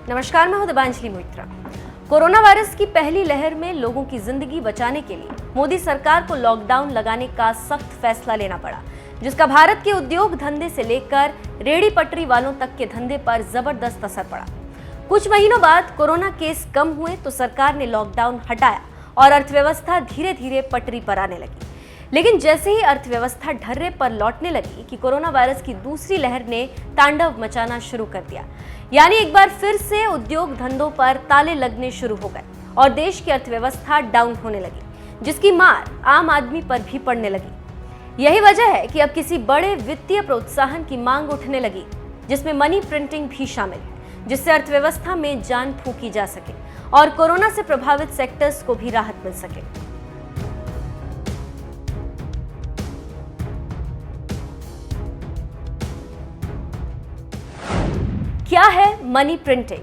नमस्कार, मैं हूं दिबांजलि मोइत्रा। कोरोना वायरस की पहली लहर में लोगों की जिंदगी बचाने के लिए मोदी सरकार को लॉकडाउन लगाने का सख्त फैसला लेना पड़ा, जिसका भारत के उद्योग धंधे से लेकर रेहड़ी पटरी वालों तक के धंधे पर जबरदस्त असर पड़ा। कुछ महीनों बाद कोरोना केस कम हुए तो सरकार ने लॉकडाउन हटाया और अर्थव्यवस्था धीरे धीरे पटरी पर आने लगी। लेकिन जैसे ही अर्थव्यवस्था ढर्रे पर लौटने लगी कि कोरोना वायरस की दूसरी लहर ने तांडव मचाना शुरू कर दिया, यानी एक बार फिर से उद्योग धंधों पर ताले लगने शुरू हो गए और देश की अर्थव्यवस्था डाउन होने लगी, जिसकी मार आम आदमी पर भी पड़ने लगी। यही वजह है कि अब किसी बड़े वित्तीय प्रोत्साहन की मांग उठने लगी, जिसमें मनी प्रिंटिंग भी शामिल है, जिससे अर्थव्यवस्था में जान फूंकी जा सके और कोरोना से प्रभावित सेक्टर्स को भी राहत मिल सके। क्या है मनी प्रिंटिंग?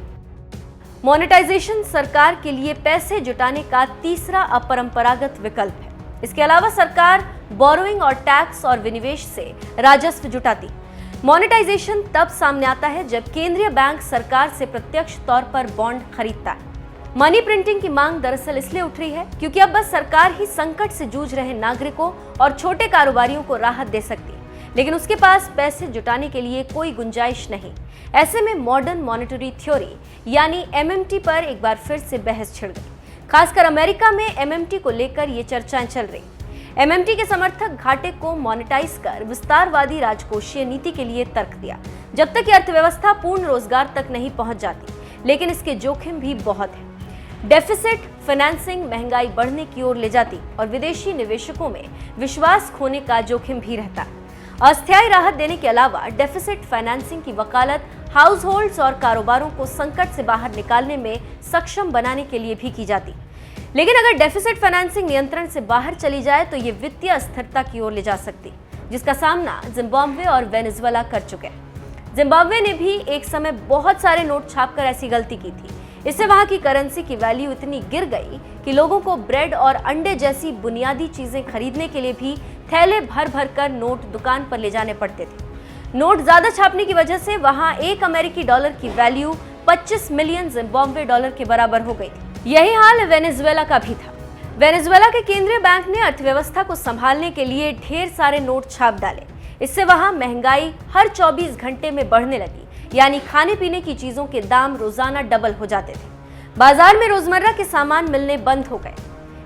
मोनेटाइजेशन सरकार के लिए पैसे जुटाने का तीसरा अपरंपरागत विकल्प है। इसके अलावा सरकार बोरोइंग और टैक्स और विनिवेश से राजस्व जुटाती। मोनेटाइजेशन तब सामने आता है जब केंद्रीय बैंक सरकार से प्रत्यक्ष तौर पर बॉन्ड खरीदता है। मनी प्रिंटिंग की मांग दरअसल इसलिए उठ रही है क्योंकि अब बस सरकार ही संकट से जूझ रहे नागरिकों और छोटे कारोबारियों को राहत दे सकती है, लेकिन उसके पास पैसे जुटाने के लिए कोई गुंजाइश नहीं। ऐसे में मॉडर्न मॉनेटरी थ्योरी यानी एमएमटी पर एक बार फिर से बहस छिड़ गई। खासकर अमेरिका में एमएमटी को लेकर ये चर्चाएं चल रही। एमएमटी के समर्थक घाटे को मोनेटाइज कर विस्तारवादी राजकोषीय नीति के लिए तर्क दिया, जब तक कि अर्थव्यवस्था पूर्ण रोजगार तक नहीं पहुंच जाती। लेकिन इसके जोखिम भी बहुत है। डेफिसिट फाइनेंसिंग महंगाई बढ़ने की ओर ले जाती और विदेशी निवेशकों में विश्वास खोने का जोखिम भी रहता है। अस्थायी राहत देने के अलावा डेफिसिट फाइनेंसिंग की वकालत हाउस होल्ड्स और कारोबारों को संकट से बाहर निकालने में सक्षम बनाने के लिए भी की जाती। लेकिन अगर डेफिसिट फाइनेंसिंग नियंत्रण से बाहर चली जाए तो ये वित्तीय अस्थिरता की ओर ले जा सकती, जिसका सामना जिम्बाब्वे और वेनेजुएला कर चुके हैं। जिम्बाब्वे ने भी एक समय बहुत सारे नोट छापकर ऐसी गलती की थी। इससे वहां की करेंसी की वैल्यू इतनी गिर गई कि लोगों को ब्रेड और अंडे जैसी बुनियादी चीजें खरीदने के लिए भी थैले भर भर कर नोट दुकान पर ले जाने पड़ते थे। नोट ज्यादा छापने की वजह से वहां एक अमेरिकी डॉलर की वैल्यू 25 मिलियन जिम्बाब्वे डॉलर के बराबर हो गई थी। यही हाल वेनेजुएला का भी था। वेनेजुएला के केंद्रीय बैंक ने अर्थव्यवस्था को संभालने के लिए ढेर सारे नोट छाप डाले। इससे वहां महंगाई हर 24 घंटे में बढ़ने लगी, यानी खाने पीने की चीजों के दाम रोजाना डबल हो जाते थे। बाजार में रोजमर्रा के सामान मिलने बंद हो गए।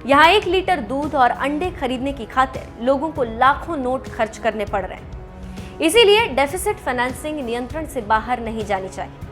यहाँ 1 लीटर दूध और अंडे खरीदने की खातिर लोगों को लाखों नोट खर्च करने पड़ रहे हैं। इसीलिए डेफिसिट फाइनेंसिंग नियंत्रण से बाहर नहीं जानी चाहिए।